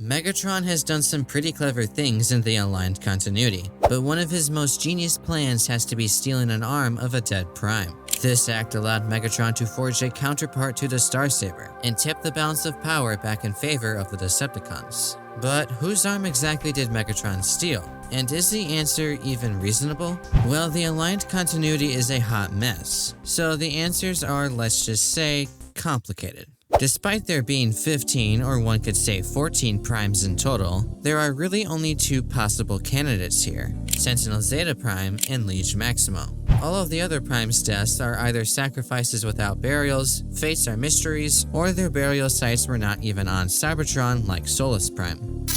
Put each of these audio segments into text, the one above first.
Megatron has done some pretty clever things in the aligned continuity, but one of his most genius plans has to be stealing an arm of a dead Prime. This act allowed Megatron to forge a counterpart to the Star Saber, and tip the balance of power back in favor of the Decepticons. But whose arm exactly did Megatron steal? And is the answer even reasonable? Well, the aligned continuity is a hot mess, so the answers are, let's just say, complicated. Despite there being 15, or one could say 14 primes in total, there are really only two possible candidates here: Sentinel Zeta Prime and Liege Maximo. All of the other primes' deaths are either sacrifices without burials, fates are mysteries, or their burial sites were not even on Cybertron like Solus Prime.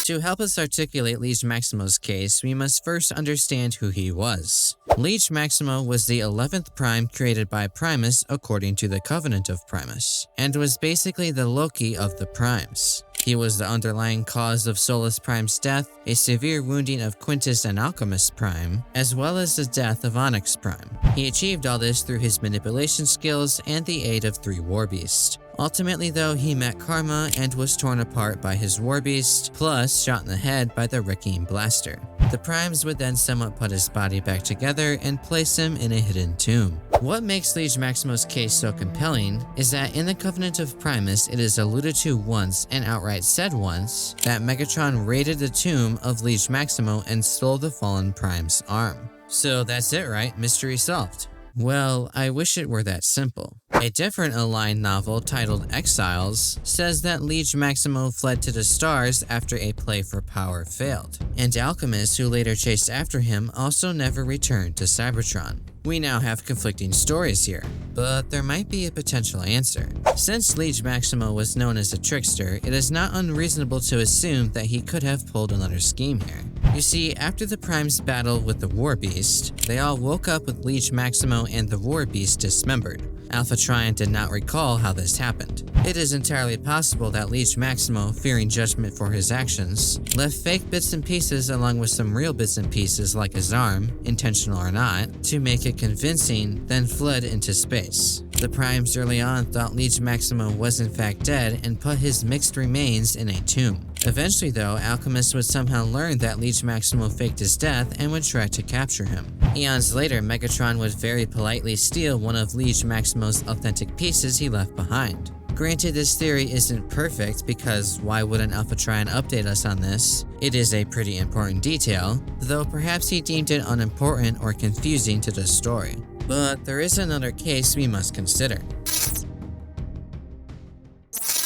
To help us articulate Liege Maximo's case, we must first understand who he was. Liege Maximo was the 11th Prime created by Primus according to the Covenant of Primus, and was basically the Loki of the Primes. He was the underlying cause of Solus Prime's death, a severe wounding of Quintus and Alchemist Prime, as well as the death of Onyx Prime. He achieved all this through his manipulation skills and the aid of 3 Warbeasts. Ultimately though, he met karma and was torn apart by his Warbeast, plus shot in the head by the Wrecking Blaster. The Primes would then somewhat put his body back together and place him in a hidden tomb. What makes Liege Maximo's case so compelling is that in the Covenant of Primus it is alluded to once and outright said once that Megatron raided the tomb of Liege Maximo and stole the fallen Prime's arm. So that's it, right? Mystery solved. Well, I wish it were that simple. A different aligned novel titled Exiles says that Liege Maximo fled to the stars after a play for power failed, and Alchemist, who later chased after him, also never returned to Cybertron. We now have conflicting stories here, but there might be a potential answer. Since Liege Maximo was known as a trickster, it is not unreasonable to assume that he could have pulled another scheme here. You see, after the Primes' battle with the Warbeast, they all woke up with Liege Maximo and the Warbeast dismembered. Alpha Trion did not recall how this happened. It is entirely possible that Liege Maximo, fearing judgment for his actions, left fake bits and pieces along with some real bits and pieces like his arm, intentional or not, to make it convincing, then fled into space. The Primes early on thought Liege Maximo was in fact dead and put his mixed remains in a tomb. Eventually though, Alchemist would somehow learn that Liege Maximo faked his death and would try to capture him. Eons later, Megatron would very politely steal one of Liege Maximo's authentic pieces he left behind. Granted, this theory isn't perfect because why wouldn't Alpha Trion update us on this? It is a pretty important detail, though perhaps he deemed it unimportant or confusing to the story. But there is another case we must consider.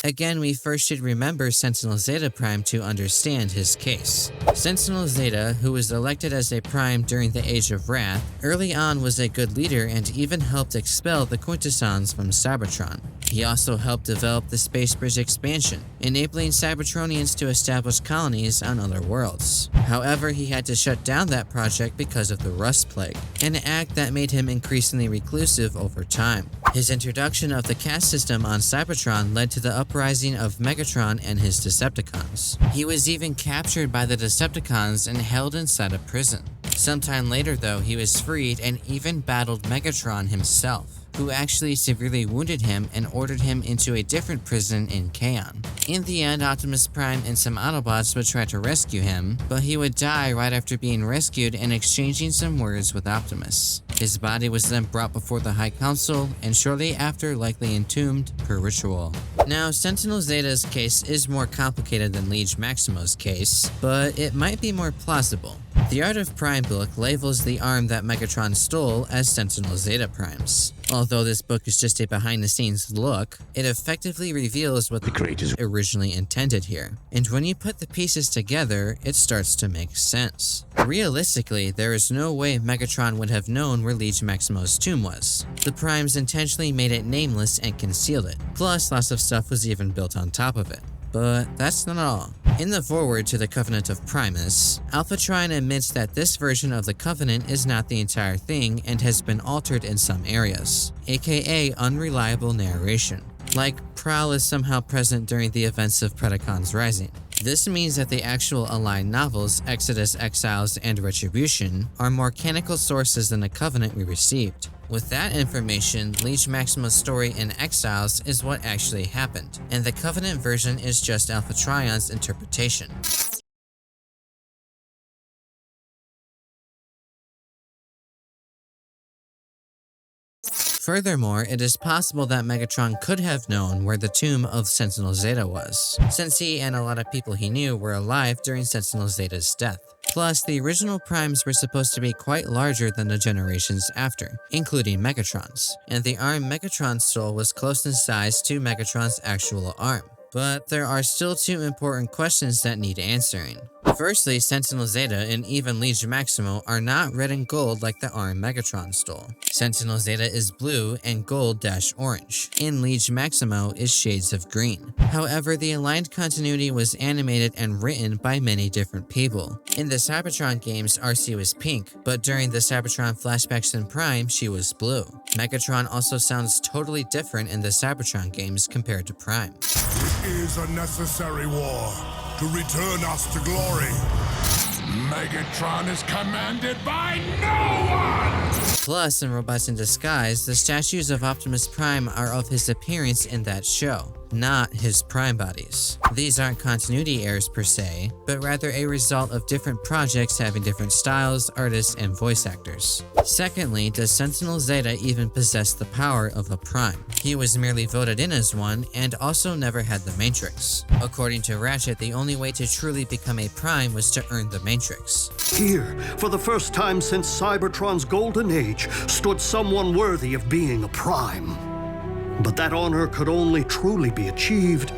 Again, we first should remember Sentinel Zeta Prime to understand his case. Sentinel Zeta, who was elected as a Prime during the Age of Wrath, early on was a good leader and even helped expel the Quintessons from Cybertron. He also helped develop the Space Bridge expansion, enabling Cybertronians to establish colonies on other worlds. However, he had to shut down that project because of the Rust Plague, an act that made him increasingly reclusive over time. His introduction of the caste system on Cybertron led to the uprising of Megatron and his Decepticons. He was even captured by the Decepticons and held inside a prison. Sometime later though, he was freed and even battled Megatron himself, who actually severely wounded him and ordered him into a different prison in Kaon. In the end, Optimus Prime and some Autobots would try to rescue him, but he would die right after being rescued and exchanging some words with Optimus. His body was then brought before the High Council, and shortly after likely entombed per ritual. Now, Sentinel Zeta's case is more complicated than Liege Maximo's case, but it might be more plausible. The Art of Prime book labels the arm that Megatron stole as Sentinel Zeta Prime's. Although this book is just a behind-the-scenes look, it effectively reveals what the creators originally intended here. And when you put the pieces together, it starts to make sense. Realistically, there is no way Megatron would have known where Liege Maximo's tomb was. The Primes intentionally made it nameless and concealed it. Plus, lots of stuff was even built on top of it. But that's not all. In the foreword to the Covenant of Primus, Alpha Trion admits that this version of the Covenant is not the entire thing and has been altered in some areas, aka unreliable narration. Like, Prowl is somehow present during the events of Predacons Rising. This means that the actual aligned novels, Exodus, Exiles, and Retribution, are more canonical sources than the Covenant we received. With that information, Leech Maximo's story in Exiles is what actually happened, and the Covenant version is just Alpha Trion's interpretation. Furthermore, it is possible that Megatron could have known where the tomb of Sentinel Zeta was, since he and a lot of people he knew were alive during Sentinel Zeta's death. Plus, the original Primes were supposed to be quite larger than the generations after, including Megatron's, and the arm Megatron stole was close in size to Megatron's actual arm. But there are still two important questions that need answering. Firstly, Sentinel Zeta and even Leech Maximo are not red and gold like the arm Megatron stole. Sentinel Zeta is blue and gold-orange, and Leech Maximo is shades of green. However, the aligned continuity was animated and written by many different people. In the Cybertron games, RC was pink, but during the Cybertron flashbacks in Prime, she was blue. Megatron also sounds totally different in the Cybertron games compared to Prime. It is a necessary war to return us to glory. Megatron is commanded by no one! Plus, in Robots in Disguise, the statues of Optimus Prime are of his appearance in that show, not his Prime bodies. These aren't continuity errors per se, but rather a result of different projects having different styles, artists, and voice actors. Secondly, does Sentinel Zeta even possess the power of a Prime? He was merely voted in as one, and also never had the Matrix. According to Ratchet, the only way to truly become a Prime was to earn the Matrix. Here, for the first time since Cybertron's golden age, stood someone worthy of being a Prime. But that honor could only truly be achieved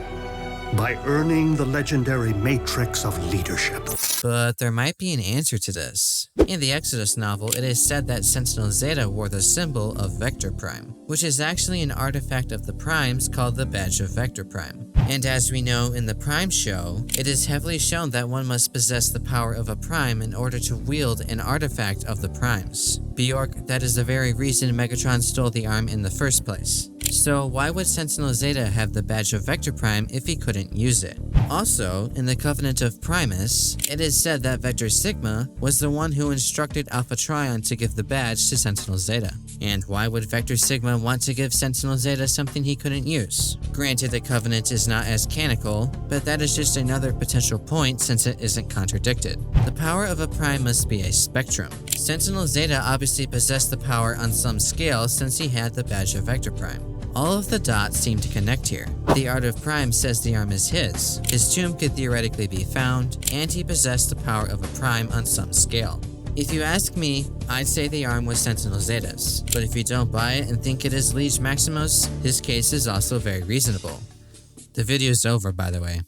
by earning the legendary Matrix of Leadership. But there might be an answer to this. In the Exodus novel, it is said that Sentinel Zeta wore the symbol of Vector Prime, which is actually an artifact of the Primes called the Badge of Vector Prime. And as we know in the Prime show, it is heavily shown that one must possess the power of a Prime in order to wield an artifact of the Primes. Bjork, that is the very reason Megatron stole the arm in the first place. So why would Sentinel Zeta have the Badge of Vector Prime if he couldn't use it? Also, in the Covenant of Primus, it is said that Vector Sigma was the one who instructed Alpha Trion to give the badge to Sentinel Zeta. And why would Vector Sigma want to give Sentinel Zeta something he couldn't use? Granted, the Covenant is not as canonical, but that is just another potential point since it isn't contradicted. The power of a Prime must be a spectrum. Sentinel Zeta obviously possessed the power on some scale since he had the Badge of Vector Prime. All of the dots seem to connect here. The Art of Prime says the arm is his tomb could theoretically be found, and he possessed the power of a Prime on some scale. If you ask me, I'd say the arm was Sentinel Zeta's, but if you don't buy it and think it is Leech Maximo's, his case is also very reasonable. The video's over, by the way.